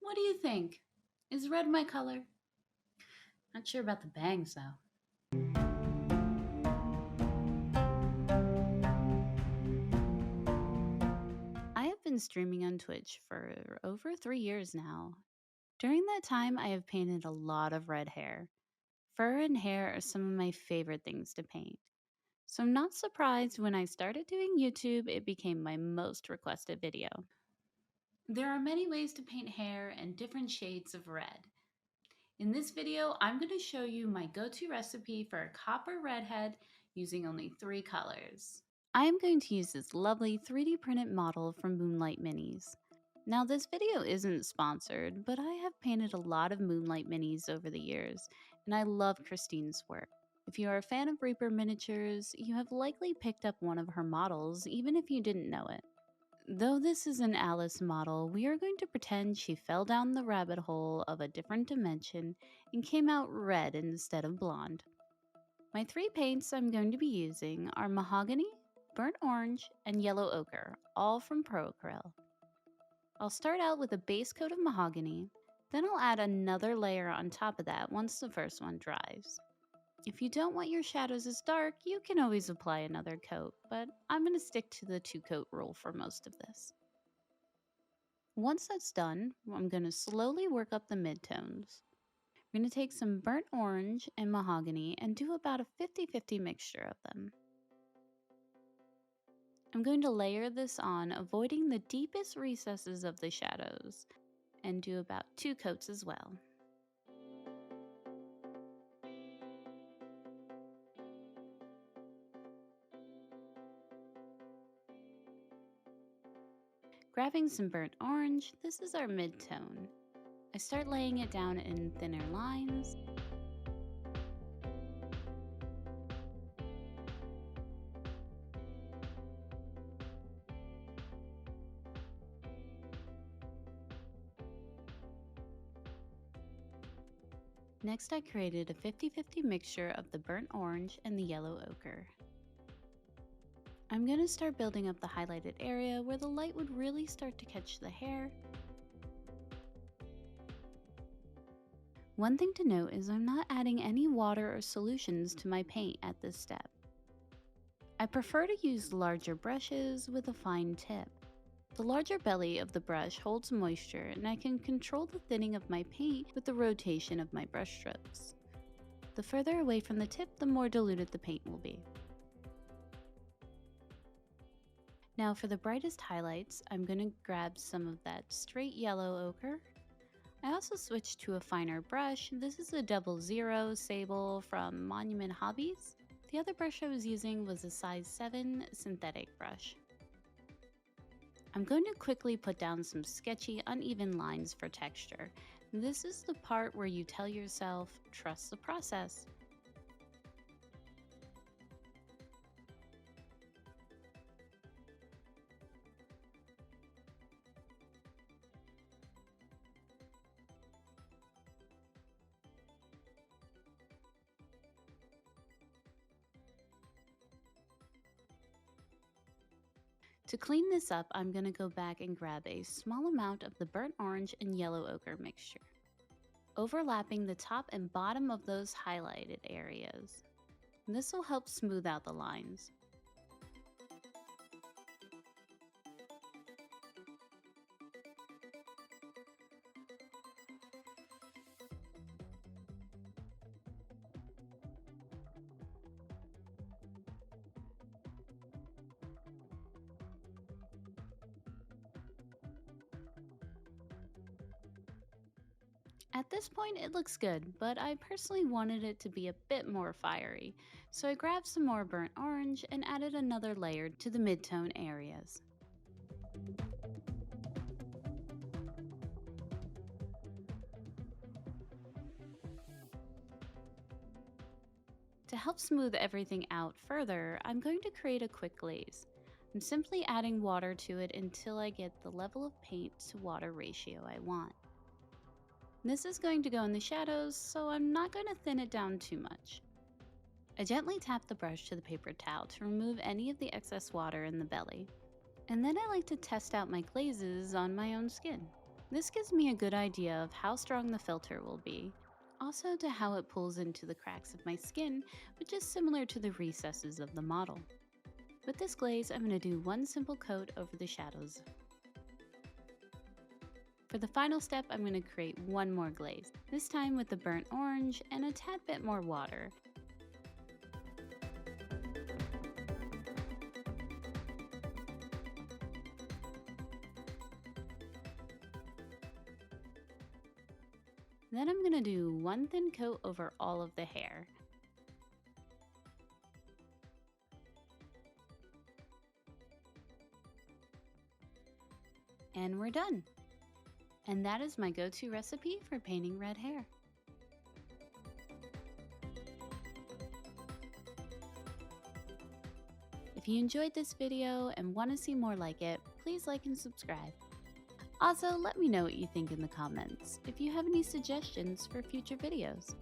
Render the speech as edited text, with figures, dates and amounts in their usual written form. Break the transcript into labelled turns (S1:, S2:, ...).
S1: What do you think? Is red my color? Not sure about the bangs though. I have been streaming on Twitch for over 3 years now. During that time, I have painted a lot of red hair. Fur and hair are some of my favorite things to paint. So I'm not surprised when I started doing YouTube, it became my most requested video. There are many ways to paint hair and different shades of red. In this video, I'm going to show you my go-to recipe for a copper redhead using only 3 colors. I am going to use this lovely 3D printed model from Moonlight Minis. Now this video isn't sponsored, but I have painted a lot of Moonlight Minis over the years, and I love Christine's work. If you are a fan of Reaper miniatures, you have likely picked up one of her models even if you didn't know it. Though this is an Alice model, we are going to pretend she fell down the rabbit hole of a different dimension and came out red instead of blonde. My 3 paints I'm going to be using are mahogany, burnt orange, and yellow ochre, all from Pro Acryl. I'll start out with a base coat of mahogany, then I'll add another layer on top of that once the first one dries. If you don't want your shadows as dark, you can always apply another coat, but I'm going to stick to the 2-coat rule for most of this. Once that's done, I'm going to slowly work up the midtones. I'm going to take some burnt orange and mahogany and do about a 50-50 mixture of them. I'm going to layer this on, avoiding the deepest recesses of the shadows, and do about 2 coats as well. Grabbing some burnt orange, this is our mid-tone. I start laying it down in thinner lines. Next, I created a 50-50 mixture of the burnt orange and the yellow ochre. I'm going to start building up the highlighted area where the light would really start to catch the hair. One thing to note is I'm not adding any water or solutions to my paint at this step. I prefer to use larger brushes with a fine tip. The larger belly of the brush holds moisture, and I can control the thinning of my paint with the rotation of my brush strokes. The further away from the tip, the more diluted the paint will be. Now for the brightest highlights, I'm going to grab some of that straight yellow ochre. I also switched to a finer brush. This is a 00 Sable from Monument Hobbies. The other brush I was using was a size 7 synthetic brush. I'm going to quickly put down some sketchy, uneven lines for texture. This is the part where you tell yourself, trust the process. To clean this up, I'm going to go back and grab a small amount of the burnt orange and yellow ochre mixture, overlapping the top and bottom of those highlighted areas. This will help smooth out the lines. At this point it looks good, but I personally wanted it to be a bit more fiery, so I grabbed some more burnt orange and added another layer to the mid-tone areas. To help smooth everything out further, I'm going to create a quick glaze. I'm simply adding water to it until I get the level of paint to water ratio I want. This is going to go in the shadows, so I'm not going to thin it down too much. I gently tap the brush to the paper towel to remove any of the excess water in the belly. And then I like to test out my glazes on my own skin. This gives me a good idea of how strong the filter will be. Also to how it pulls into the cracks of my skin, which is similar to the recesses of the model. With this glaze, I'm going to do one simple coat over the shadows. For the final step, I'm going to create one more glaze, this time with the burnt orange and a tad bit more water. Then I'm going to do one thin coat over all of the hair. And we're done. And that is my go-to recipe for painting red hair. If you enjoyed this video and want to see more like it, please like and subscribe. Also, let me know what you think in the comments if you have any suggestions for future videos.